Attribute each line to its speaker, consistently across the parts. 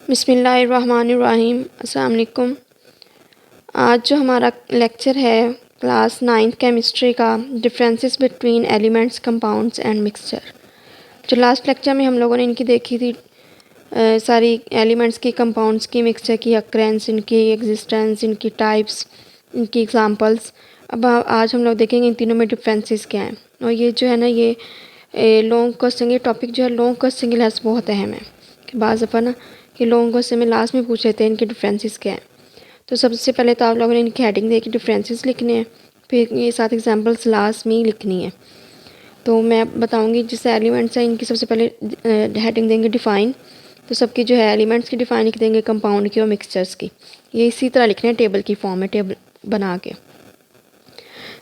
Speaker 1: बिस्मिल्लाहिर्रहमानिर्रहीम। अस्सलाम वालेकुम। आज जो हमारा लेक्चर है क्लास 9th केमिस्ट्री का, differences between elements, compounds and mixture. जो लास्ट लेक्चर में हम लोगों ने इनकी देखी थी सारी एलिमेंट्स की, कंपाउंड्स की, मिक्सचर की अक्रेंस, इनकी एग्जिस्टेंस, इनकी टाइप्स, इनकी एग्जांपल्स। अब आज हम लोग देखेंगे इन तीनों में डिफरेंसेस क्या हैं। और ये जो है ना, ये लॉन्ग क्वेश्चन, ये टॉपिक जो है लॉन्ग क्वेश्चन के लिहाज बहुत अहम है कि बाज़ दफ़ा ना कि लॉन्ग क्वेश्चन में लास्ट में पूछ लेते हैं इनके डिफरेंसेस क्या हैं। तो सबसे पहले तो आप लोगों ने इनकी हेडिंग दे के डिफरेंसेस लिखने हैं, फिर ये 7 एग्जांपल्स लास्ट में ही लिखनी है। तो मैं बताऊंगी जिससे एलिमेंट्स हैं इनकी सबसे पहले हेडिंग देंगे डिफ़ाइन। तो सबकी जो है एलिमेंट्स की डिफ़ाइन लिख देंगे, कंपाउंड की और मिक्सचर्स की। ये इसी तरह लिखने हैं टेबल की फॉर्म में, टेबल बना के।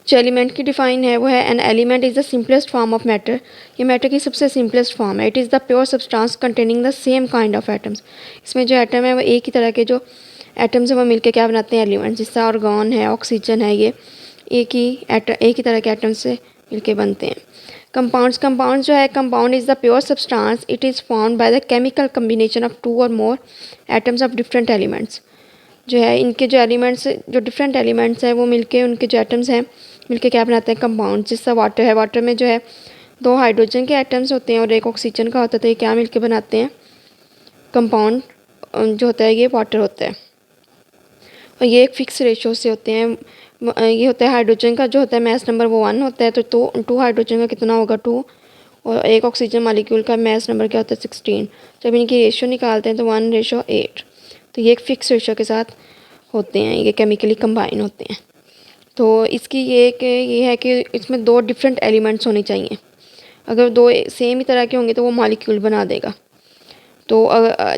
Speaker 1: जो एलिमेंट की डिफ़ाइन है वो है, an element is the simplest form of matter. ये मैटर की सबसे सिंपलेस्ट फॉर्म है। It is the pure substance containing the same kind of atoms. इसमें जो एटम है वो एक ही तरह के जो एटम्स हैं वो मिलके क्या बनाते हैं, एलिमेंट्स। जिससे आर्गॉन है, ऑक्सीजन है, ये एक ही तरह के एटम्स से मिलके बनते हैं। कंपाउंड्स जो है, compound is the pure substance. It is formed by the chemical combination of 2 और मोर एटम्स ऑफ डिफरेंट एलिमेंट्स। जो है इनके जो एलिमेंट्स, जो डिफरेंट एलिमेंट्स हैं वो मिलके, उनके जो एटम्स हैं मिलके क्या बनाते हैं, कंपाउंड। जिससे वाटर है, वाटर में जो है 2 हाइड्रोजन के एटम्स होते हैं और 1 ऑक्सीजन का होता है। तो ये क्या मिलके बनाते हैं, कंपाउंड जो होता है ये वाटर होता है। और ये एक फिक्स रेशो से होते हैं। ये होता है हाइड्रोजन का जो होता है मैस नंबर वो 1 होता है। तो 2 हाइड्रोजन का कितना होगा, 2। और 1 ऑक्सीजन मालिक्यूल का मैस नंबर क्या होता है, 16। जब इनकी रेशो निकालते हैं तो 1:8। तो ये एक फ़िक्स रेशो के साथ होते हैं, ये केमिकली कंबाइन होते हैं। तो इसकी ये है कि इसमें 2 डिफरेंट एलिमेंट्स होने चाहिए। अगर 2 सेम ही तरह के होंगे तो वो मॉलिक्यूल बना देगा। तो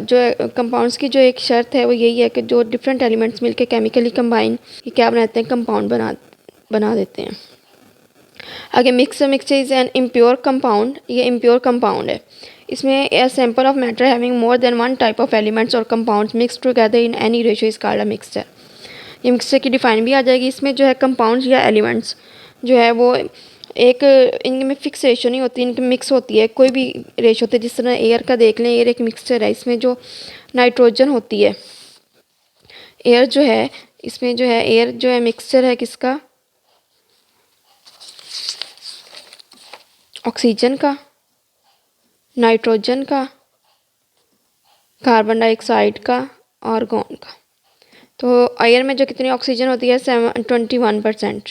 Speaker 1: जो कंपाउंड्स की जो एक शर्त है वो यही है कि जो डिफरेंट एलिमेंट्स मिलके केमिकली कंबाइन ये क्या बनाते हैं, कंपाउंड बना देते हैं। आगे mixer is an impure compound. ये इम्प्योर कंपाउंड है। इसमें a sample of matter having more than 1 type of elements और compounds mix together in any ratio is called a mixture. ये मिक्सचर की डिफ़ाइन भी आ जाएगी। इसमें जो है कंपाउंड्स या एलिमेंट्स जो है वो एक, इनमें फिक्स रेशो नहीं होती, इनकी मिक्स होती है, कोई भी रेशो होती है। जिस तरह एयर का देख लें, एयर एक मिक्सचर है। इसमें जो नाइट्रोजन होती है, एयर जो है, इसमें जो है एयर जो है मिक्सचर है किसका, ऑक्सीजन का, नाइट्रोजन का, कार्बन डाइऑक्साइड का, आर्गॉन का। तो एयर में जो कितनी ऑक्सीजन होती है 21%,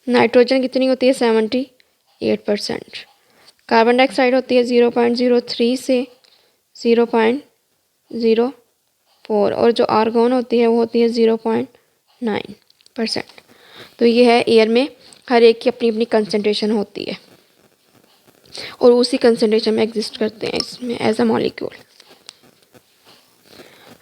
Speaker 1: नाइट्रोजन कितनी होती है 78%, कार्बन डाइऑक्साइड होती है 0.03 से 0.04, और जो आर्गॉन होती है वो होती है 0.9%। तो ये है, एयर में हर एक की अपनी अपनी कंसनट्रेशन होती है और उसी कंसनट्रेशन में एग्जिस्ट करते हैं इसमें एज अ मॉलिक्यूल।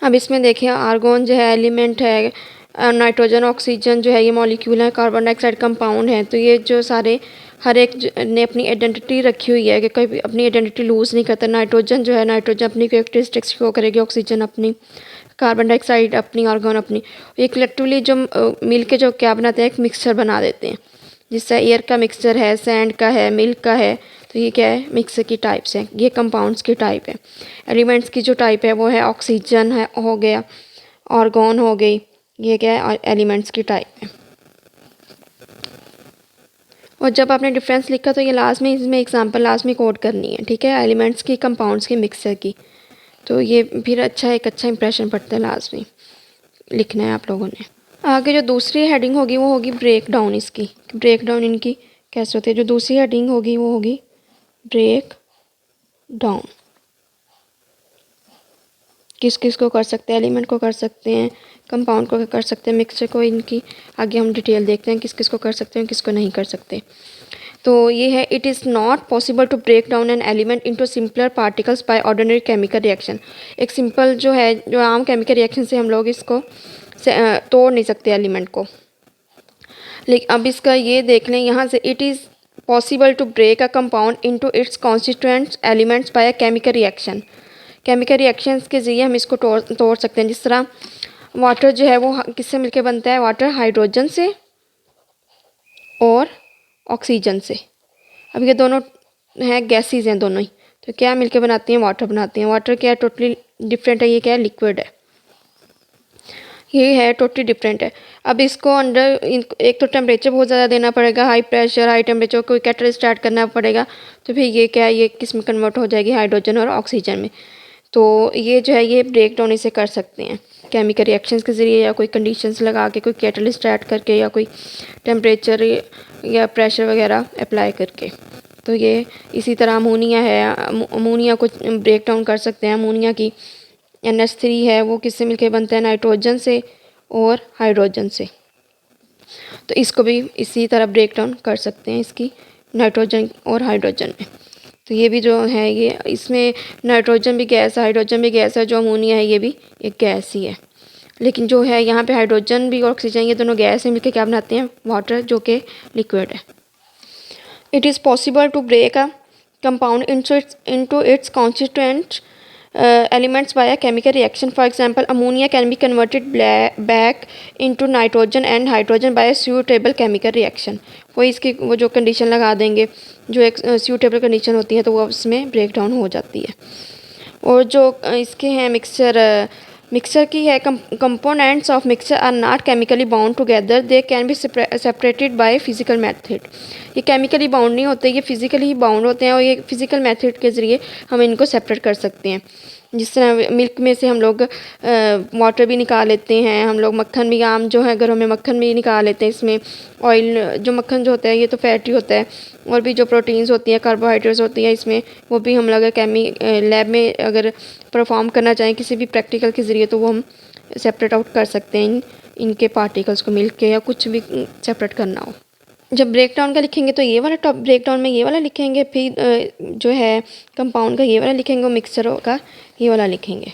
Speaker 1: अब इसमें देखिए, आर्गॉन जो है एलिमेंट है, नाइट्रोजन ऑक्सीजन जो है ये मॉलिक्यूल है, कार्बन डाइऑक्साइड कंपाउंड है। तो ये जो सारे हर एक ने अपनी आइडेंटिटी रखी हुई है कि कोई अपनी आइडेंटिटी लूज़ नहीं करता। नाइट्रोजन जो है, नाइट्रोजन अपनी कैरेक्टरिस्टिक्स शो करेगी, ऑक्सीजन अपनी, कार्बन डाइऑक्साइड अपनी, आर्गॉन अपनी। ये कलेक्टिवली जो मिल के जो क्या बनाते हैं, एक मिक्सचर बना देते हैं। जिससे एयर का मिक्सचर है, सैंड का है, मिल्क का है। तो ये क्या है, मिक्सर की टाइप्स हैं। ये कंपाउंड्स की टाइप है। एलिमेंट्स की जो टाइप है वो है ऑक्सीजन है, हो गया, आर्गॉन हो गई। ये क्या है, एलिमेंट्स की टाइप है। और जब आपने डिफरेंस लिखा तो ये लास्ट में, इसमें एग्जांपल लास्ट में कोड करनी है, ठीक है, एलिमेंट्स की, कंपाउंड्स की, मिक्सर की। तो ये फिर एक अच्छा इंप्रेशन पड़ता है लास्ट में लिखना है आप लोगों ने। आगे जो दूसरी हेडिंग होगी वो होगी ब्रेक डाउन। इसकी ब्रेक डाउन इनकी कैसे होती है। जो दूसरी हेडिंग होगी वो होगी ब्रेक डाउन। किस किस को कर सकते हैं, एलिमेंट को कर सकते हैं, कंपाउंड को कर सकते हैं, मिक्सचर को। इनकी आगे हम डिटेल देखते हैं किस किस को कर सकते हैं, किसको नहीं कर सकते। तो ये है, it is not possible to break down an element into simpler particles by ordinary chemical reaction. एक सिंपल जो है, जो आम केमिकल रिएक्शन से हम लोग इसको तोड़ नहीं सकते एलिमेंट को। लेकिन अब इसका ये देख लें यहाँ से, it is possible to break a compound into its constituent elements by a chemical reaction. Chemical reactions के ज़रिए हम इसको तोड़ सकते हैं। जिस तरह वाटर जो है वो किससे मिलके बनता है, वाटर हाइड्रोजन से और ऑक्सीजन से। अब ये दोनों हैं, गैसेस हैं दोनों ही। तो क्या मिलके बनाती हैं, वाटर बनाती हैं। वाटर क्या है, टोटली डिफरेंट है, ये क्या है, लिक्विड है, ये है टोटली डिफरेंट है। अब इसको अंडर एक तो टेम्परेचर बहुत ज़्यादा देना पड़ेगा, हाई प्रेशर हाई टेम्परेचर, कोई कैटलिस्ट स्टार्ट करना पड़ेगा, तो फिर ये क्या है, ये किस में कन्वर्ट हो जाएगी, हाइड्रोजन और ऑक्सीजन में। तो ये जो है ये ब्रेक डाउन इसे कर सकते हैं केमिकल रिएक्शंस के ज़रिए, या कोई कंडीशंस लगा के, कोई कैटलिस्ट ऐड करके, या कोई टेम्परेचर या प्रेशर वगैरह अप्लाई करके। तो ये इसी तरह अमोनिया है, अमोनिया को ब्रेक डाउन कर सकते हैं। अमोनिया की NH3 है, वो किससे मिलके बनता है, नाइट्रोजन से और हाइड्रोजन से। तो इसको भी इसी तरह ब्रेक डाउन कर सकते हैं, इसकी नाइट्रोजन और हाइड्रोजन में। तो ये भी जो है, ये इसमें नाइट्रोजन भी गैस है, हाइड्रोजन भी गैस है, जो अमोनिया है ये भी एक गैस ही है। लेकिन जो है यहाँ पे हाइड्रोजन भी और ऑक्सीजन, ये दोनों गैस हैं, मिलकर क्या बनाते हैं, वाटर, जो कि लिक्विड है। It is possible to break a compound into its constituent elements by a chemical reaction. For example, ammonia can be converted back into nitrogen and hydrogen by a suitable chemical reaction. वो जो condition लगा देंगे, जो एक suitable condition होती है, तो वो उसमें ब्रेक डाउन हो जाती है। और जो इसके हैं मिक्सचर की है, components of mixture are not chemically bound together, they can be separated by physical method. ये केमिकली बाउंड नहीं होते, ये फिजिकली ही बाउंड होते हैं, और ये फिजिकल मेथड के ज़रिए हम इनको सेपरेट कर सकते हैं। जिस तरह मिल्क में से हम लोग वाटर भी निकाल लेते हैं, हम लोग मक्खन भी, आम जो है घरों में मक्खन भी निकाल लेते हैं। इसमें ऑयल, जो मक्खन जो होता है ये तो फैटी होता है, और भी जो प्रोटीन्स होती हैं, कार्बोहाइड्रेट्स होती हैं इसमें, वो भी हम लोग लैब में अगर परफॉर्म करना चाहें किसी भी प्रैक्टिकल के ज़रिए, तो वो हम सेपरेट आउट कर सकते हैं इनके पार्टिकल्स को, मिल्क के या कुछ भी सेपरेट करना हो। जब ब्रेक डाउन का लिखेंगे तो ये वाला टॉप ब्रेक डाउन में ये वाला लिखेंगे, फिर जो है कंपाउंड का ये वाला लिखेंगे, और मिक्सचर का ये वाला लिखेंगे।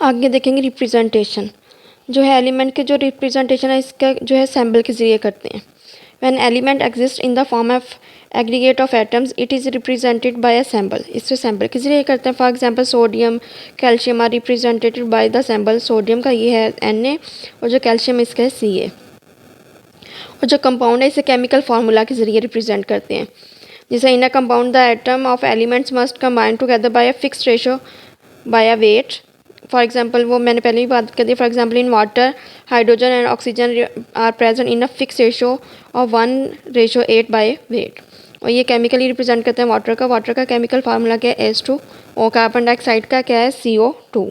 Speaker 1: आगे देखेंगे रिप्रेजेंटेशन, जो है एलिमेंट के जो रिप्रेजेंटेशन है इसका जो है सिंबल के ज़रिए करते हैं। When element exist in the form of aggregate of atoms, it is represented by a symbol. इससे सिंबल के ज़रिए करते हैं। For example sodium, calcium are represented by the symbol. Sodium का ये है Na, और जो कैल्शियम इसका है Ca। और जो कंपाउंड है इसे केमिकल फार्मूला के ज़रिए रिप्रेजेंट करते हैं। जैसे in a compound the atom of elements must combine together by a fixed ratio by a weight. For example, वो मैंने पहले ही बात कर दी। For example, in water hydrogen and oxygen are present in a fix ratio of 1:8 by weight. और ये chemically represent करते हैं वाटर का। वाटर का केमिकल फार्मूला क्या है, H2O। कार्बन डाइऑक्साइड का क्या है, CO2।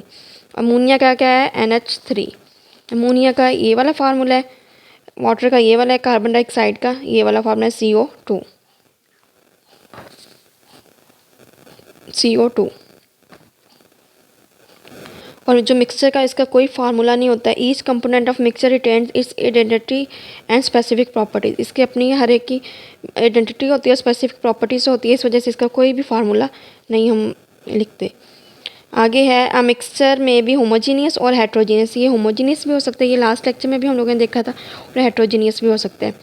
Speaker 1: अमोनिया का क्या है, NH3। अमोनिया का ये वाला फार्मूला है, वाटर का ये वाला है, कार्बन डाइऑक्साइड का ये वाला फार्मूला है CO2। और जो मिक्सचर का इसका कोई फार्मूला नहीं होता है। Each component of mixture retains it's identity and specific properties. इसकी अपनी हर एक की आइडेंटिटी होती है, स्पेसिफिक प्रॉपर्टीज होती है, इस वजह से इसका कोई भी फार्मूला नहीं हम लिखते। आगे है अ मिक्सचर में भी होमोजीनियस और हेट्रोजीनियस। ये होमोजीनियस भी हो सकता है, ये लास्ट लेक्चर में भी हम लोगों ने देखा था, और हेट्रोजीनियस भी हो सकते हैं।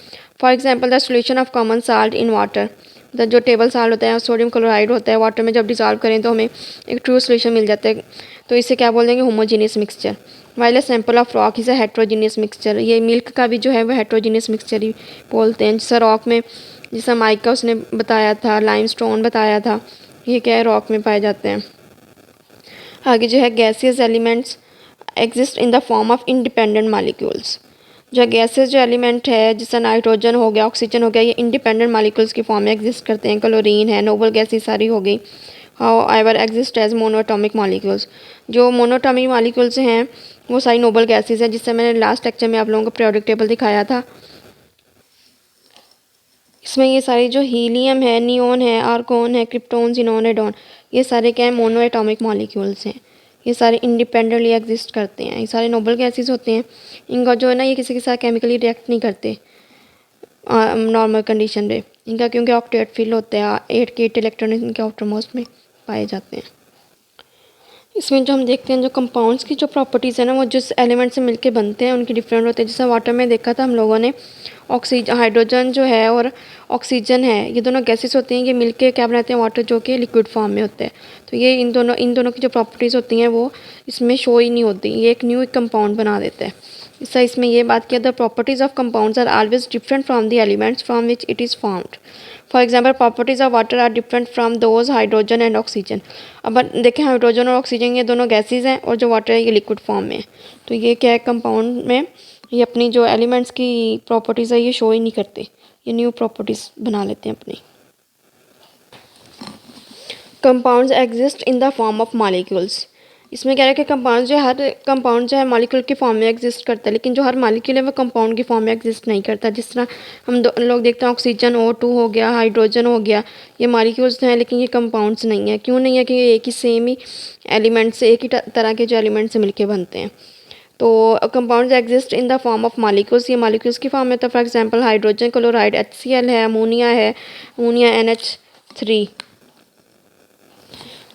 Speaker 1: For example, the solution of common salt in water. जो टेबल साल्ट होता है, सोडियम क्लोराइड होता है, वाटर में जब डिसॉल्व करें तो हमें एक ट्रू सॉल्यूशन मिल जाता है, तो इसे क्या बोल देंगे, homogeneous mixture. While a sample of rock is a heterogeneous mixture. ये मिल्क का भी जो है वो हेट्रोजीनियस मिक्सचर ही बोलते हैं। जैसा रॉक में, जैसा माइका उसने बताया था, लाइमस्टोन बताया था, ये क्या है, रॉक में पाए जाते हैं। आगे जो है gaseous elements exist in the form of independent molecules. जो गैसेस जो एलिमेंट है, जैसा नाइट्रोजन हो गया, ऑक्सीजन हो गया, ये इंडिपेंडेंट मॉलिक्यूल्स की फॉर्म में एग्जिस्ट करते हैं। क्लोरीन है, नोबल गैसेस सारी हो गई। However exist as monatomic molecules. जो मोनोटॉमिक मॉलिक्यूल्स हैं वो सारी नोबल गैसेस हैं, जिससे मैंने लास्ट लेक्चर में आप लोगों को पीरियोडिक टेबल दिखाया था। इसमें ये सारी जो हीलियम है, नियोन है, आर्गोन है, क्रिप्टोन, ज़ीनोन, रेडॉन, ये सारे क्या है, मोनो एटॉमिक मॉलिक्यूल्स हैं। ये सारे इंडिपेंडेंटली एग्जिस्ट करते हैं, ये सारे नोबल गैसेस होते हैं। इनका जो है ना, ये किसी के साथ केमिकली रिएक्ट नहीं करते नॉर्मल कंडीशन में इनका, क्योंकि ऑक्टेट फील होता है, 8 के 8 इलेक्ट्रॉन इनके आउटरमोस्ट में पाए जाते हैं। इसमें जो हम देखते हैं, जो कंपाउंड्स की जो प्रॉपर्टीज़ है ना, वो जिस एलिमेंट से मिलके बनते हैं उनकी डिफरेंट होते हैं। जैसे वाटर में देखा था हम लोगों ने, ऑक्सीजन, हाइड्रोजन जो है और ऑक्सीजन है, ये दोनों गैसेस होते हैं, ये मिलके क्या बनाते हैं, वाटर, जो कि लिक्विड फॉर्म में होता है। तो ये इन दोनों की जो प्रॉपर्टीज़ होती हैं वो इसमें शो ही नहीं होती, ये एक न्यू कंपाउंड बना देता है। इससे इसमें ये बात किया, the properties of compounds are always different from the elements from which it is formed. For example properties of water are different from those hydrogen and oxygen. अब देखें हाइड्रोजन और ऑक्सीजन ये दोनों गैसेज हैं और जो वाटर है ये लिक्विड फॉर्म में है। तो ये क्या है, कंपाउंड में ये अपनी जो एलिमेंट्स की प्रॉपर्टीज़ है ये शो ही नहीं करते, ये न्यू प्रॉपर्टीज़ बना लेते हैं अपनी। Compounds exist in the form of molecules. इसमें कह रहा है कि कंपाउंड जो है, हर कंपाउंड जो है मॉलिक्यूल की फॉर्म में एग्जिस्ट करता है, लेकिन जो हर मॉलिक्यूल है वो कंपाउंड की फॉर्म में एग्जिस्ट नहीं करता। जिस तरह हम लोग देखते हैं ऑक्सीजन O2 हो गया, हाइड्रोजन हो गया, ये मॉलिक्यूल्स हैं लेकिन ये कंपाउंड्स नहीं है। क्यों नहीं है? कि ये एक ही सेम ही एलिमेंट से, एक ही तरह के जो एलिमेंट से मिलके बनते हैं। तो compounds exist in the form of molecules, ये मॉलिक्यूल्स की फॉर्म में। तो for example hydrogen chloride HCl है, अमोनिया है, अमोनिया NH3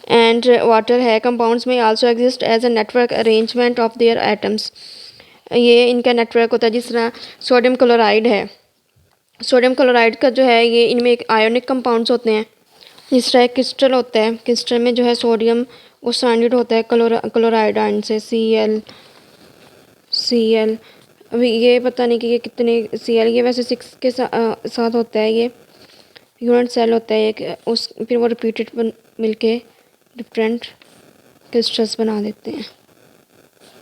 Speaker 1: एंड वाटर है। कंपाउंड्स में also exist as a network arrangement of their atoms, ये इनका नेटवर्क होता है। जिस तरह सोडियम क्लोराइड है, सोडियम क्लोराइड का जो है ये इनमें एक आयोनिक कंपाउंड्स होते हैं। जिस तरह एक क्रिस्टल होता है, क्रिस्टल में जो है सोडियम वो सराउंडेड होता है क्लोराइड आयन से, Cl। अभी ये पता नहीं कि ये कितने Cl, ये वैसे 6 के साथ होता है, ये यूनिट सेल होता है एक, उस फिर वो रिपीटेड मिलके डिफरेंट क्रिस्टल्स बना देते हैं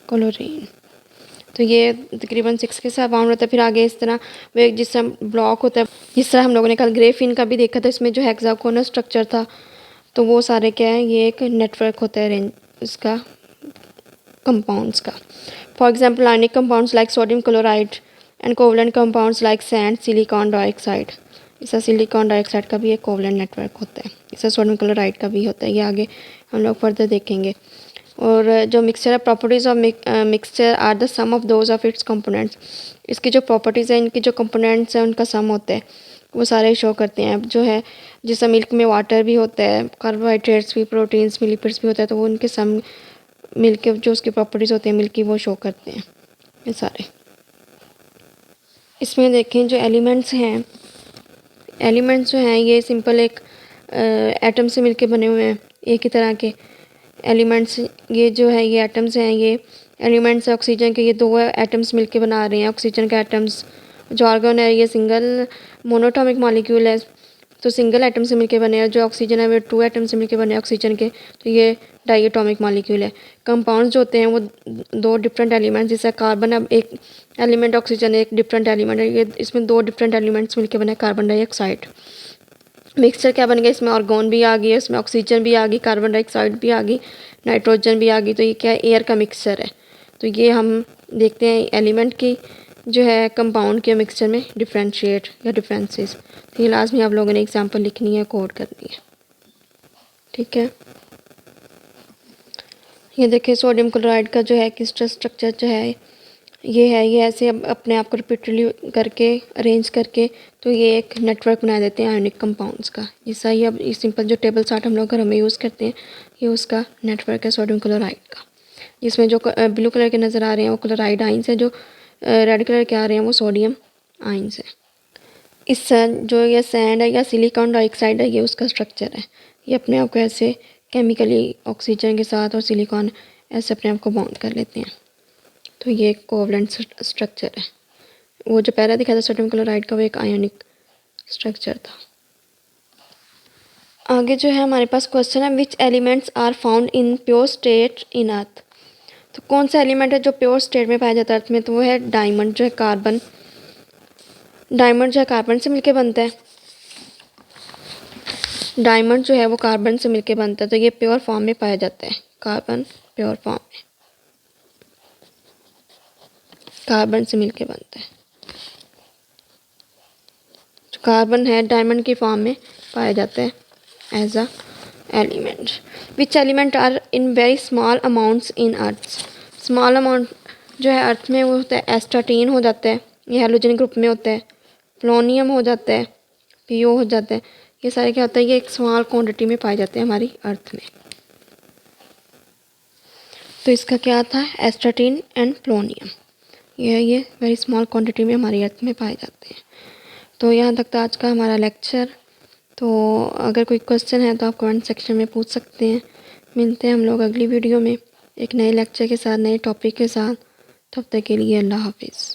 Speaker 1: क्लोरीन। तो ये तकरीबन 6 के साथ बाउंड रहता है। फिर आगे इस तरह वो एक जिस तरह ब्लॉक होता है, जिस तरह हम लोगों ने कल ग्रेफिन का भी देखा था, इसमें जो हेक्सागोनल स्ट्रक्चर था, तो वो सारे क्या है, ये एक नेटवर्क होता है रेंज इसका कंपाउंड्स का। For example ionic compounds like sodium chloride and covalent compounds like sand, silicon dioxide. इसका सिलिकॉन डाइऑक्साइड का भी एक कोवलेंट नेटवर्क होता है, इसका सोडियम क्लोराइड का भी होता है। ये आगे हम लोग फर्दर देखेंगे। और जो मिक्सचर है, properties of mixture are the sum of those of its components. इसकी जो प्रॉपर्टीज़ हैं, इनकी जो कंपोनेंट्स हैं उनका सम होता है, वो सारे शो करते हैं। अब जो है जैसे मिल्क में वाटर भी होता है, कार्बोहाइड्रेट्स भी, प्रोटीन्स भी, लिपिड्स भी होता है, तो वो उनके सम मिलके जो उसकी प्रॉपर्टीज़ होती हैं मिल्क की, वो शो करते हैं ये सारे। इसमें देखें जो एलिमेंट्स हैं, एलिमेंट्स जो हैं ये सिंपल एक एटम से मिलके बने हुए हैं, एक ही तरह के एलिमेंट्स। ये जो है ये एटम्स हैं, ये एलिमेंट्स है ऑक्सीजन के, ये 2 एटम्स मिलके बना रहे हैं ऑक्सीजन के एटम्स। जो आर्गन है ये सिंगल मोनोटॉमिक मॉलिक्यूल है, तो सिंगल एटम से मिलके बने हैं। जो ऑक्सीजन है वो 2 एटम से मिलके बने हैं ऑक्सीजन के, तो ये डाइएटॉमिक मॉलिक्यूल है। कंपाउंड्स जो होते हैं वो 2 डिफरेंट एलिमेंट्स, जैसे कार्बन, अब एक एलिमेंट ऑक्सीजन एक डिफरेंट एलिमेंट है, ये इसमें 2 डिफरेंट एलिमेंट्स मिलके बने कार्बन डाइऑक्साइड। मिक्सचर क्या बन गया, इसमें आर्गन भी आ गई, इसमें ऑक्सीजन भी आ गई, कार्बन डाइऑक्साइड भी आ गई, नाइट्रोजन भी आ गई। तो ये क्या है, एयर का मिक्सचर है। तो ये हम देखते हैं एलिमेंट की जो है कंपाउंड के मिक्सचर में डिफ्रेंशिएट या डिफरेंसेस। तो ये लाजमी आप लोगों ने एग्जांपल लिखनी है, कोड करनी है, ठीक है। ये देखिए सोडियम क्लोराइड का जो है क्रिस्टल स्ट्रक्चर जो है ये है, ये ऐसे अब अपने आप को रिपीटेडली करके अरेंज करके तो ये एक नेटवर्क बना देते हैं आयनिक कंपाउंड्स का। जैसा ही अब ये सिंपल जो टेबल चार्ट हम लोग घर में यूज़ करते हैं, ये उसका नेटवर्क है सोडियम क्लोराइड का। जिसमें जो ब्लू कलर के नज़र आ रहे हैं वो क्लोराइड आइंस है, जो रेड कलर के आ रहे हैं वो सोडियम आइंस है। इस जो ये सैंड है या सिलिकॉन डाइऑक्साइड है, ये उसका स्ट्रक्चर है। ये अपने आप को ऐसे केमिकली ऑक्सीजन के साथ और सिलिकॉन ऐसे अपने आप को बॉन्ड कर लेते हैं, तो ये एक कोवलेंट स्ट्रक्चर है। वो जो पहला दिखा था सोडियम क्लोराइड का, वो एक आयोनिक स्ट्रक्चर था। आगे जो है हमारे पास क्वेश्चन है, which elements are found in pure state in earth. तो कौन सा एलिमेंट है जो प्योर स्टेट में पाया जाता है अर्थ में, तो वो है डायमंड जो है कार्बन। डायमंड जो है कार्बन से मिलके बनता है, डायमंड जो है वो कार्बन से मिलके बनता है, तो ये प्योर फॉर्म में पाया जाता है, कार्बन प्योर फॉर्म में कार्बन से मिलके बनता है। जो कार्बन है डायमंड की फॉर्म में पाया जाता है as a element. Which element are in very small amounts in earth. Small amount जो है अर्थ में वो होता है एस्टाटीन हो जाता है, ये हैलोजन ग्रुप में होता है, पोलोनियम हो जाता है, पीओ हो जाता है। ये सारे क्या होता है, ये एक स्मॉल क्वांटिटी में पाए जाते हैं हमारी अर्थ में। तो इसका क्या था, एस्टाटीन एंड पोलोनियम, ये वेरी स्मॉल क्वांटिटी में हमारी अर्थ में पाए जाते हैं। तो यहाँ तक था आज का हमारा लेक्चर। तो अगर कोई क्वेश्चन है तो आप कमेंट सेक्शन में पूछ सकते हैं। मिलते हैं हम लोग अगली वीडियो में एक नए लेक्चर के साथ, नए टॉपिक के साथ। तब तक के लिए अल्लाह हाफिज़।